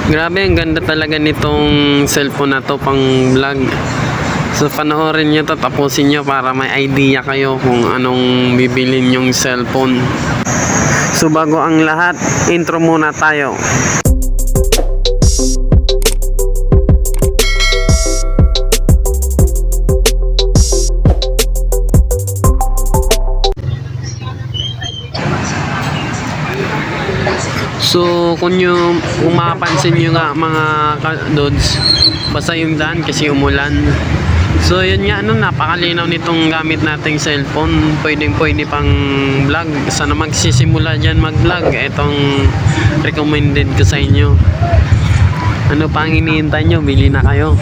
Grabe, ang ganda talaga nitong cellphone na to pang vlog. So panoorin nyo to, tapusin nyo para may idea kayo kung anong bibilin yung cellphone. So bago ang lahat, intro muna tayo. So kung mapapansin nyo nga mga kadods, basta yung daan kasi umulan. So yun nga, napakalinaw nitong gamit nating cellphone. Pwede pang vlog. Sana magsisimula dyan mag vlog. Itong recommended ko sa inyo. Ano pa ang iniintay nyo? Bili na kayo.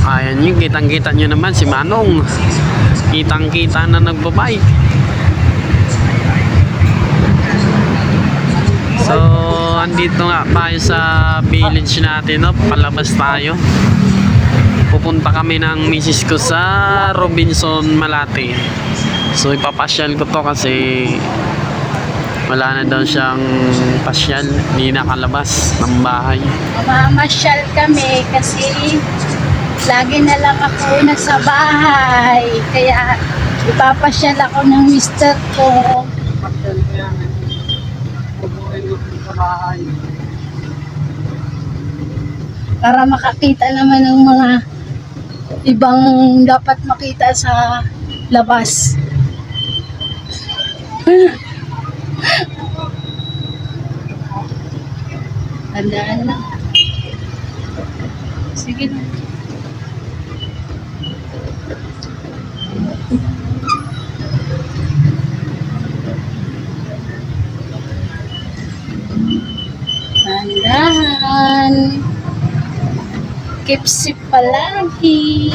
Ayan yun, kitang-kita nyo naman si Manong. Kitang-kita na nagbabike. So, andito nga tayo sa village natin, no? Palabas tayo. Pupunta kami ng misis ko sa Robinson Malate. So, ipapasyal ko to kasi wala na daw siyang pasyal. Hindi nakalabas ng bahay. Mamasyal kami kasi lagi na lang ako nasa bahay. Kaya ipapasyal ako ng mister ko. Para makakita naman ng mga ibang dapat makita sa labas. Tandaan na. Sige na. Tandaan. Keep safe palagi.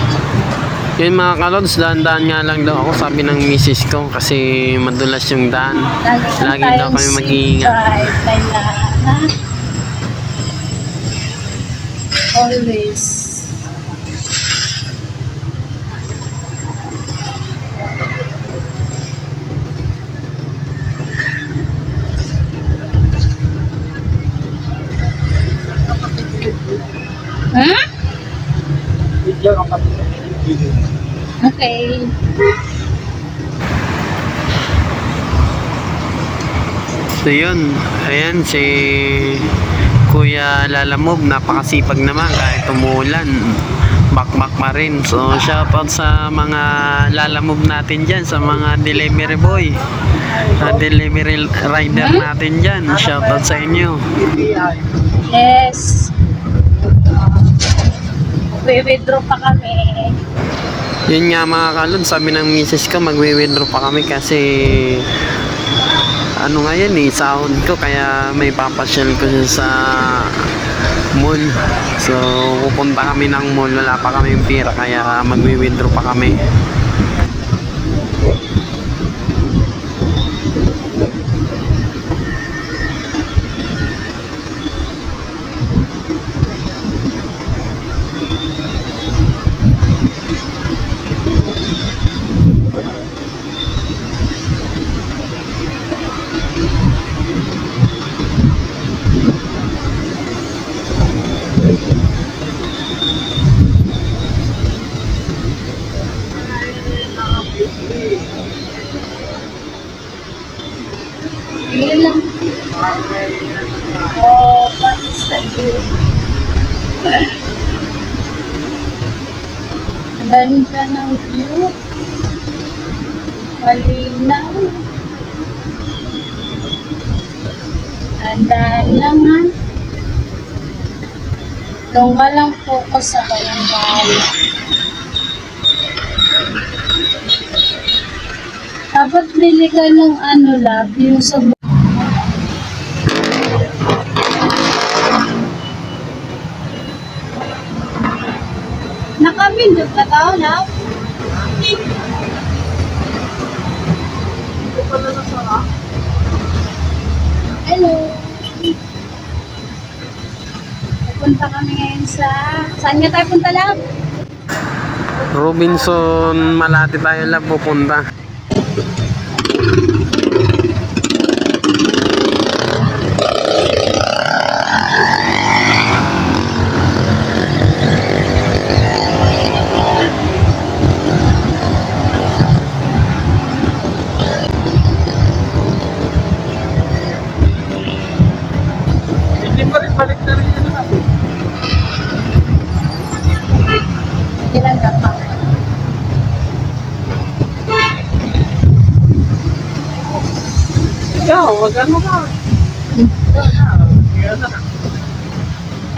Yun mga kalods, daan-daan nga lang daw ako, sabi ng misis ko, kasi madulas yung daan. Lagi daw kami mag-iingat. Kailangan. Always. Huh? Okay. So yun, ayan si Kuya Lalamove, napakasipag naman kahit umulan. Bakbak pa rin. So shoutout sa mga Lalamove natin dyan, sa mga delivery boy, delivery rider natin dyan. Shoutout sa inyo. Yes. We-withdraw pa kami. Yun nga mga kalod, sabi ng misis ko magwi-withdraw pa kami kasi ano nga yan sahod ko, kaya may papasyal ko sa mall. So pupunta kami ng mall, wala pa kami pera kaya magwi-withdraw pa kami. Yun lang. Oh, basta yun. Ganda ng view. Malinaw. Tandaan lang ha. Doon ka lang focus sa barangay. Dapat bili ka ng love, yung sa nakabindot na tao, love? Hello. Pupunta kami ngayon sa... Saan nga tayo punta, love? Robinson Malate tayo lang pupunta. Hindi pa rin, balik na rin yun natin. Ilan ka pa? Ikaw, wag ano ka.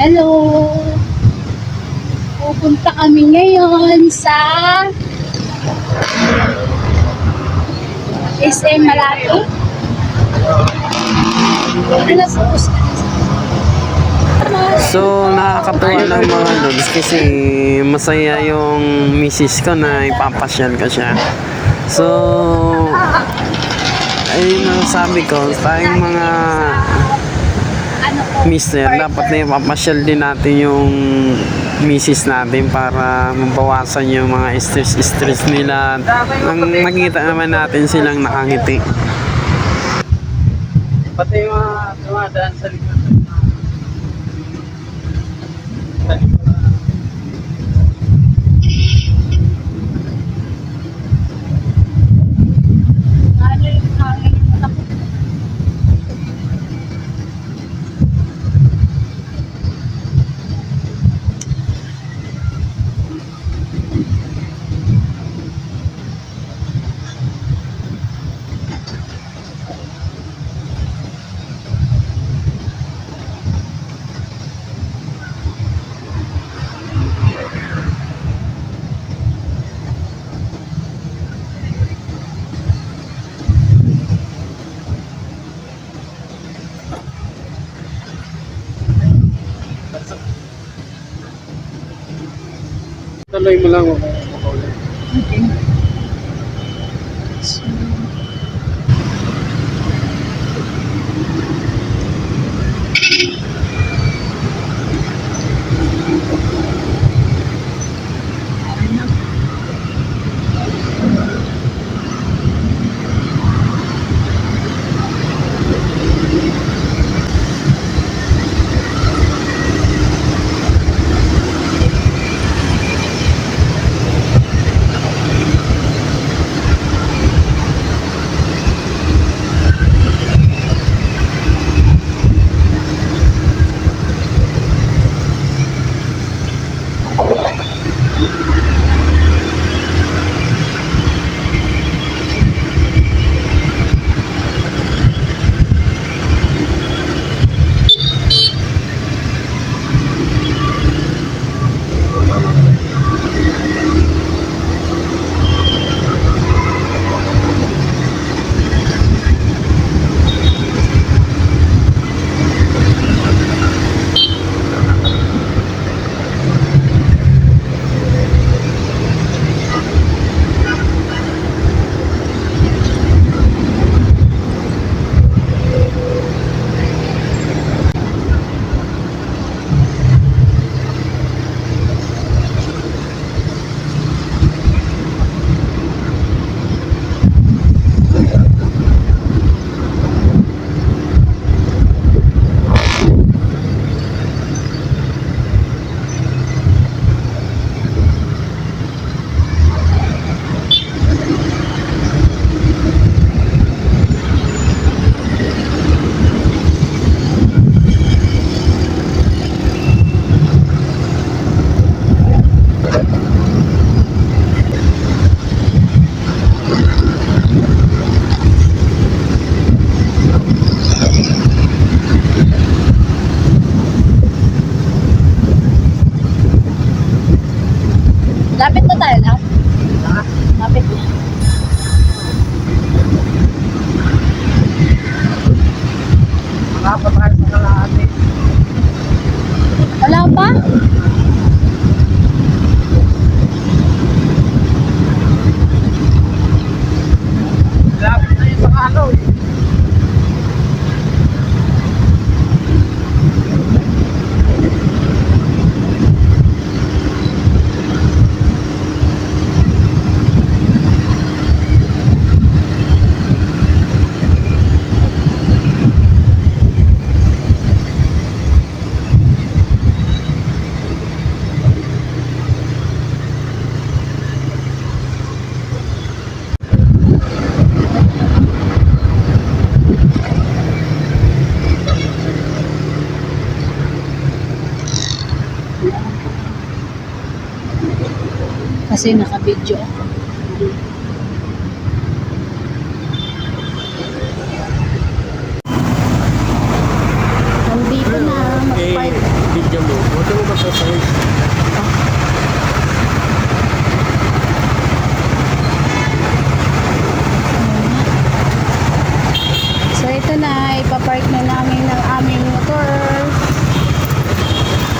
Hello! Pupunta kami ngayon sa SM Malati. Ano sa So, nakakatuwa lang mga lods kasi masaya yung misis ko na ipapasyal ko siya. So, ayun ang sabi ko, tayong mga ano po? mister, dapat na ipapasyal din natin yung misis natin para mabawasan yung mga stress nila. Nang nakita naman natin silang nakangiti. Pati yung mga dumadaan sa likod. Ano yung hangin? Tuloy mo lang ako. Okay. Kasi naka-video ako. Nandito na, mag-park. video mo. Huwag mo ba sa So ito na, ipapark na namin ng aming motor.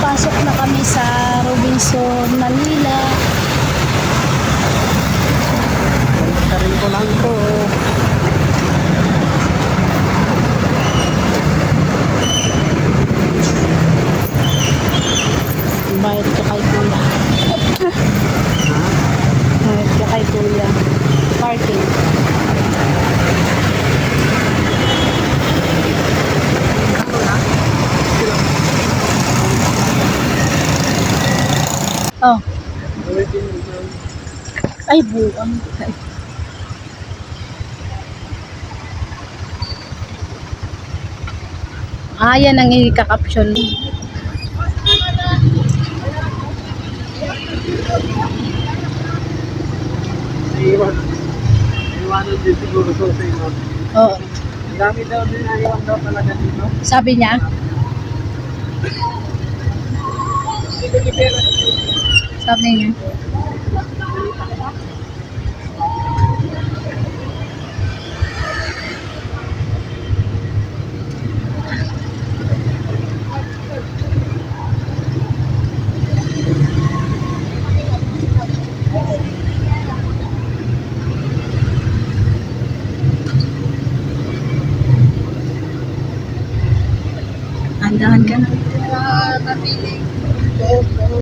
Pasok na kami sa Robinson, Manila. Tarin ko lang to. Bayad ka kay Kuya. Bayad ka kay Kuya. Parking. Oh. Ay, buwang. Ah, yan ang i-caption. Iwanan din siguro sa inyo. Oo. Ang dami daw din naiwan daw talaga dito. Sabi niya? Sabi niya? Andahan ka na.